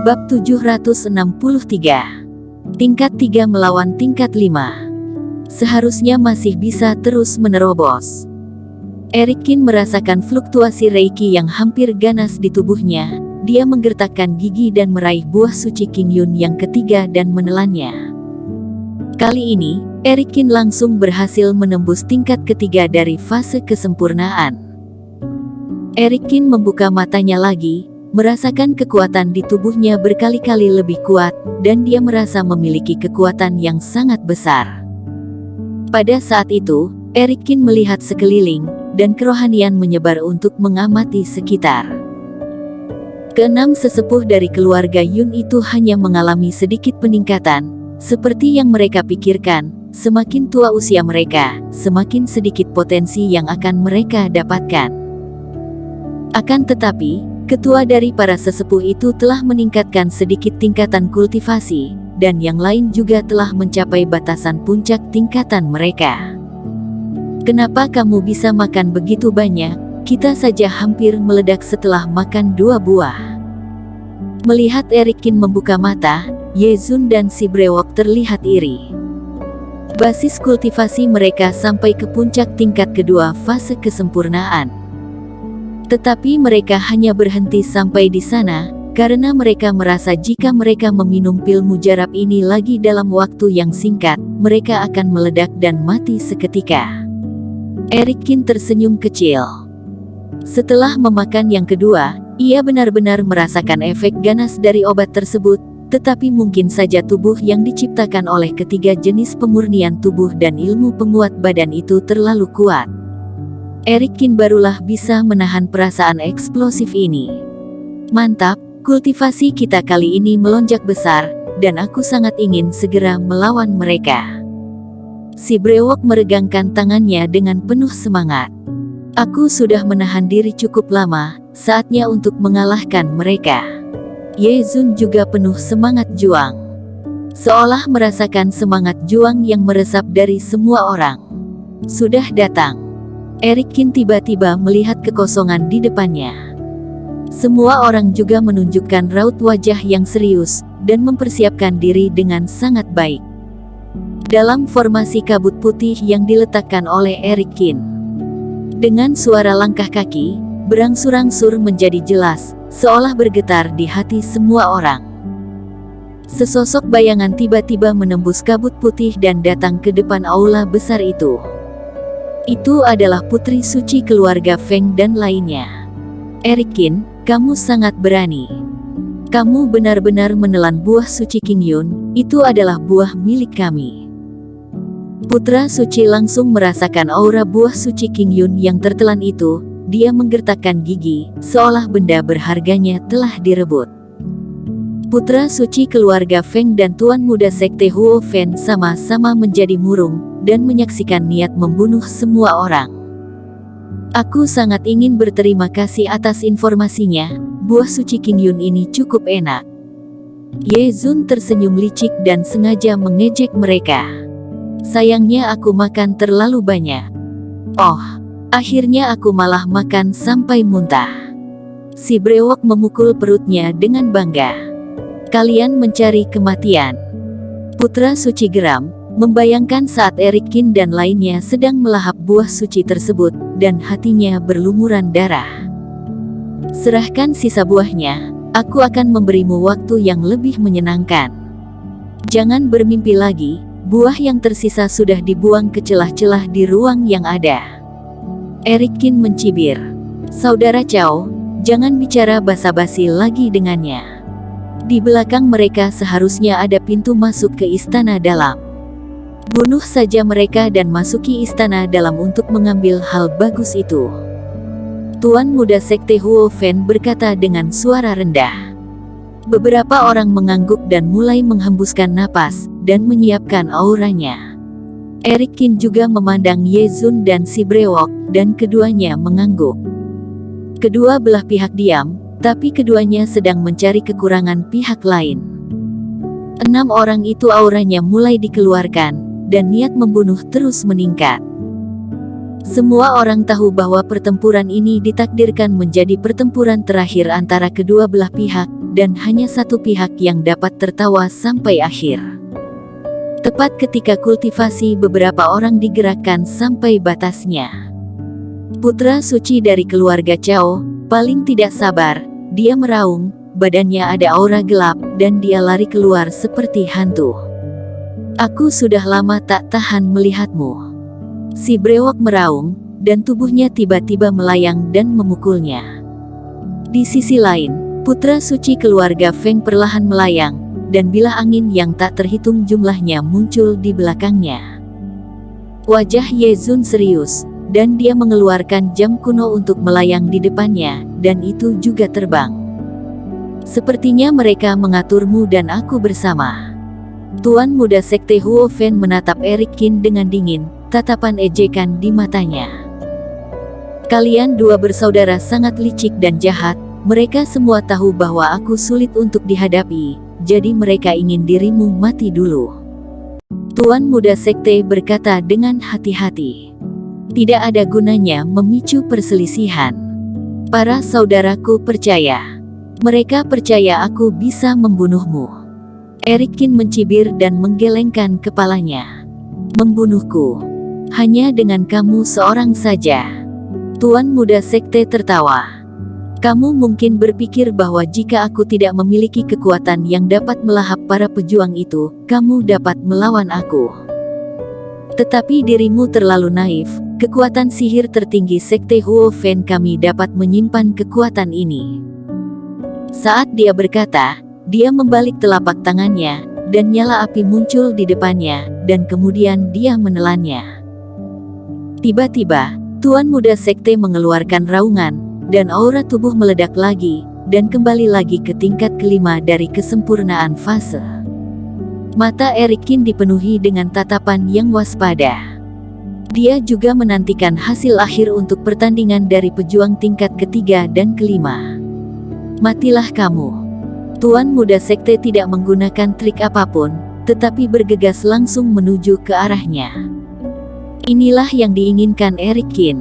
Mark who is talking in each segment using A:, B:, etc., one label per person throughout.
A: Bab 763. Tingkat 3 melawan tingkat 5. Seharusnya masih bisa terus menerobos. Erikin merasakan fluktuasi Reiki yang hampir ganas di tubuhnya. Dia menggertakkan gigi dan meraih buah suci Qingyun yang ketiga dan menelannya. Kali ini, Erikin langsung berhasil menembus tingkat ketiga dari fase kesempurnaan. Erikin membuka matanya lagi, merasakan kekuatan di tubuhnya berkali-kali lebih kuat, dan dia merasa memiliki kekuatan yang sangat besar. Pada saat itu, Erikin melihat sekeliling, dan kerohanian menyebar untuk mengamati sekitar. Keenam sesepuh dari keluarga Yun itu hanya mengalami sedikit peningkatan, seperti yang mereka pikirkan. Semakin tua usia mereka, semakin sedikit potensi yang akan mereka dapatkan. Akan tetapi, ketua dari para sesepuh itu telah meningkatkan sedikit tingkatan kultivasi, dan yang lain juga telah mencapai batasan puncak tingkatan mereka. Kenapa kamu bisa makan begitu banyak? Kita saja hampir meledak setelah makan 2 buah. Melihat Erikin membuka mata, Yezun dan si brewok terlihat iri. Basis kultivasi mereka sampai ke puncak tingkat kedua fase kesempurnaan. Tetapi mereka hanya berhenti sampai di sana, karena mereka merasa jika mereka meminum pil mujarab ini lagi dalam waktu yang singkat, mereka akan meledak dan mati seketika. Erikin tersenyum kecil. Setelah memakan yang kedua, ia benar-benar merasakan efek ganas dari obat tersebut, tetapi mungkin saja tubuh yang diciptakan oleh ketiga jenis pemurnian tubuh dan ilmu penguat badan itu terlalu kuat. Erikin barulah bisa menahan perasaan eksplosif ini. Mantap, kultivasi kita kali ini melonjak besar, dan aku sangat ingin segera melawan mereka. Si brewok meregangkan tangannya dengan penuh semangat. Aku sudah menahan diri cukup lama, saatnya untuk mengalahkan mereka. Yezun juga penuh semangat juang. Seolah merasakan semangat juang yang meresap dari semua orang. Sudah datang. Erikin tiba-tiba melihat kekosongan di depannya. Semua orang juga menunjukkan raut wajah yang serius, dan mempersiapkan diri dengan sangat baik. Dalam formasi kabut putih yang diletakkan oleh Erikin. Dengan suara langkah kaki, berangsur-angsur menjadi jelas, seolah bergetar di hati semua orang. Sesosok bayangan tiba-tiba menembus kabut putih dan datang ke depan aula besar itu. Itu adalah putri suci keluarga Feng dan lainnya. Erikin, kamu sangat berani. Kamu benar-benar menelan buah suci Qingyun, itu adalah buah milik kami. Putra suci langsung merasakan aura buah suci Qingyun yang tertelan itu. Dia menggertakkan gigi, seolah benda berharganya telah direbut. Putra suci keluarga Feng dan tuan muda sekte Huo Fen sama-sama menjadi murung, dan menyaksikan niat membunuh semua orang. Aku sangat ingin berterima kasih atas informasinya, buah suci Qingyun ini cukup enak. Yezun tersenyum licik dan sengaja mengejek mereka. Sayangnya aku makan terlalu banyak. Oh, akhirnya aku malah makan sampai muntah. Si brewok memukul perutnya dengan bangga. Kalian mencari kematian. Putra suci geram, membayangkan saat Erikin dan lainnya sedang melahap buah suci tersebut, dan hatinya berlumuran darah. Serahkan sisa buahnya, aku akan memberimu waktu yang lebih menyenangkan. Jangan bermimpi lagi, buah yang tersisa sudah dibuang ke celah-celah di ruang yang ada. Erikin mencibir. Saudara Cao, jangan bicara basa-basi lagi dengannya. Di belakang mereka seharusnya ada pintu masuk ke istana dalam. Bunuh saja mereka dan masuki istana dalam untuk mengambil hal bagus itu. Tuan muda sekte Huo Fen berkata dengan suara rendah. Beberapa orang mengangguk dan mulai menghembuskan napas, dan menyiapkan auranya. Erikin juga memandang Yezun dan si brewok, dan keduanya mengangguk. Kedua belah pihak diam, tapi keduanya sedang mencari kekurangan pihak lain. 6 orang itu auranya mulai dikeluarkan, dan niat membunuh terus meningkat. Semua orang tahu bahwa pertempuran ini ditakdirkan menjadi pertempuran terakhir antara kedua belah pihak, dan hanya satu pihak yang dapat tertawa sampai akhir. Tepat ketika kultivasi beberapa orang digerakkan sampai batasnya, putra suci dari keluarga Chao paling tidak sabar. Dia meraung, badannya ada aura gelap, dan dia lari keluar seperti hantu. "Aku sudah lama tak tahan melihatmu," si brewok meraung, dan tubuhnya tiba-tiba melayang dan memukulnya. Di sisi lain, putra suci keluarga Feng perlahan melayang, dan bilah angin yang tak terhitung jumlahnya muncul di belakangnya. Wajah Ye Zun serius, dan dia mengeluarkan jam kuno untuk melayang di depannya, dan itu juga terbang. "Sepertinya mereka mengaturmu dan aku bersama." Tuan muda sekte Huo Fen menatap Eric Qin dengan dingin, tatapan ejekan di matanya. "Kalian dua bersaudara sangat licik dan jahat. Mereka semua tahu bahwa aku sulit untuk dihadapi, jadi mereka ingin dirimu mati dulu." Tuan muda sekte berkata dengan hati-hati. "Tidak ada gunanya memicu perselisihan. Para saudaraku percaya. Mereka percaya aku bisa membunuhmu." Eric Qin mencibir dan menggelengkan kepalanya. "Membunuhku? Hanya dengan kamu seorang saja?" Tuan muda sekte tertawa. "Kamu mungkin berpikir bahwa jika aku tidak memiliki kekuatan yang dapat melahap para pejuang itu, kamu dapat melawan aku. Tetapi dirimu terlalu naif. Kekuatan sihir tertinggi sekte Huo Fen kami dapat menyimpan kekuatan ini." Saat dia berkata, dia membalik telapak tangannya, dan nyala api muncul di depannya, dan kemudian dia menelannya. Tiba-tiba, tuan muda sekte mengeluarkan raungan, dan aura tubuh meledak lagi, dan kembali lagi ke tingkat kelima dari kesempurnaan fase. Mata Eric Qin dipenuhi dengan tatapan yang waspada. Dia juga menantikan hasil akhir untuk pertandingan dari pejuang tingkat ketiga dan kelima. "Matilah kamu." Tuan muda sekte tidak menggunakan trik apapun, tetapi bergegas langsung menuju ke arahnya. Inilah yang diinginkan Eric Qin.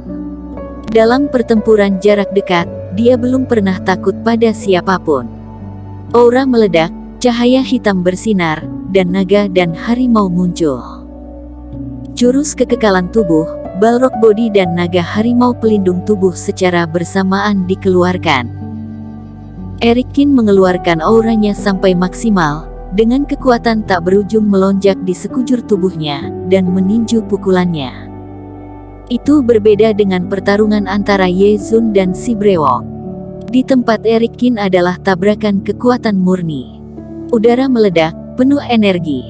A: Dalam pertempuran jarak dekat, dia belum pernah takut pada siapapun. Aura meledak, cahaya hitam bersinar, dan naga dan harimau muncul. Jurus kekekalan tubuh, Balrog Body dan naga harimau pelindung tubuh secara bersamaan dikeluarkan. Eric Qin mengeluarkan auranya sampai maksimal, dengan kekuatan tak berujung melonjak di sekujur tubuhnya, dan meninju pukulannya. Itu berbeda dengan pertarungan antara Ye Zun dan si brewok. Di tempat Eric Qin adalah tabrakan kekuatan murni. Udara meledak, penuh energi.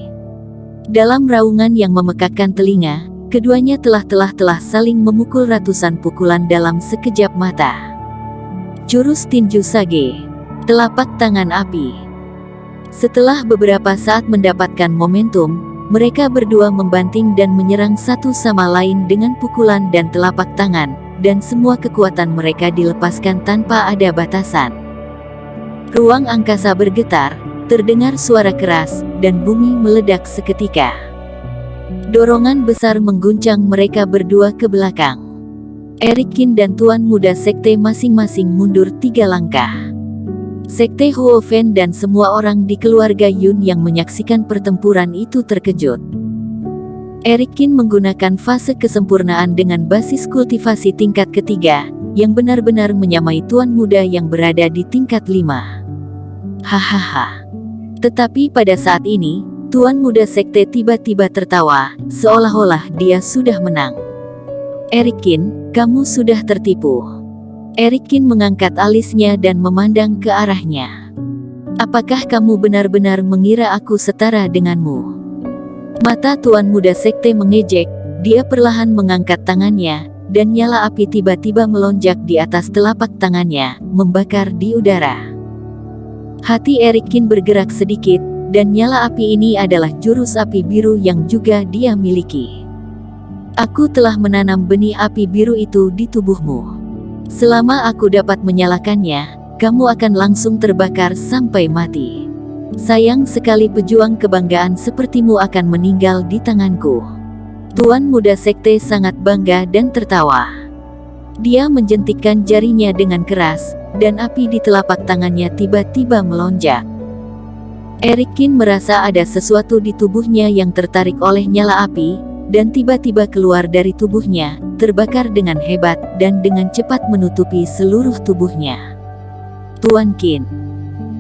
A: Dalam raungan yang memekakkan telinga, keduanya telah saling memukul ratusan pukulan dalam sekejap mata. Jurus tinju sage. Telapak tangan api. Setelah beberapa saat mendapatkan momentum, mereka berdua membanting dan menyerang satu sama lain dengan pukulan dan telapak tangan, dan semua kekuatan mereka dilepaskan tanpa ada batasan. Ruang angkasa bergetar, terdengar suara keras, dan bumi meledak seketika. Dorongan besar mengguncang mereka berdua ke belakang. Eric Qin dan tuan muda sekte masing-masing mundur 3 langkah. Sekte Huo Fen dan semua orang di keluarga Yun yang menyaksikan pertempuran itu terkejut. Eric Qin menggunakan fase kesempurnaan dengan basis kultivasi tingkat ketiga, yang benar-benar menyamai tuan muda yang berada di tingkat 5. Hahaha. Tetapi pada saat ini, tuan muda sekte tiba-tiba tertawa, seolah-olah dia sudah menang. "Eric Qin, kamu sudah tertipu." Eric Qin mengangkat alisnya dan memandang ke arahnya. "Apakah kamu benar-benar mengira aku setara denganmu?" Mata tuan muda sekte mengejek, dia perlahan mengangkat tangannya, dan nyala api tiba-tiba melonjak di atas telapak tangannya, membakar di udara. Hati Eric Qin bergerak sedikit, dan nyala api ini adalah jurus api biru yang juga dia miliki. "Aku telah menanam benih api biru itu di tubuhmu. Selama aku dapat menyalakannya, kamu akan langsung terbakar sampai mati. Sayang sekali pejuang kebanggaan sepertimu akan meninggal di tanganku." Tuan muda sekte sangat bangga dan tertawa. Dia menjentikkan jarinya dengan keras, dan api di telapak tangannya tiba-tiba melonjak. Erikin merasa ada sesuatu di tubuhnya yang tertarik oleh nyala api, dan tiba-tiba keluar dari tubuhnya, terbakar dengan hebat, dan dengan cepat menutupi seluruh tubuhnya. Tuan Qin.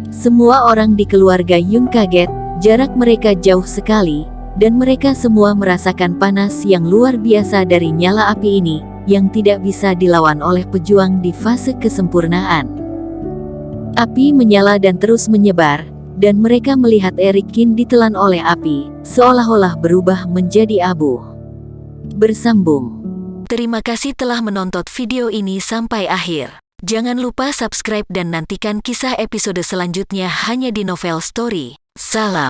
A: Semua orang di keluarga Yun kaget, jarak mereka jauh sekali, dan mereka semua merasakan panas yang luar biasa dari nyala api ini, yang tidak bisa dilawan oleh pejuang di fase kesempurnaan. Api menyala dan terus menyebar, dan mereka melihat Erikin ditelan oleh api, seolah-olah berubah menjadi abu. Bersambung. Terima kasih telah menonton video ini sampai akhir. Jangan lupa subscribe dan nantikan kisah episode selanjutnya hanya di Novel Story. Salam.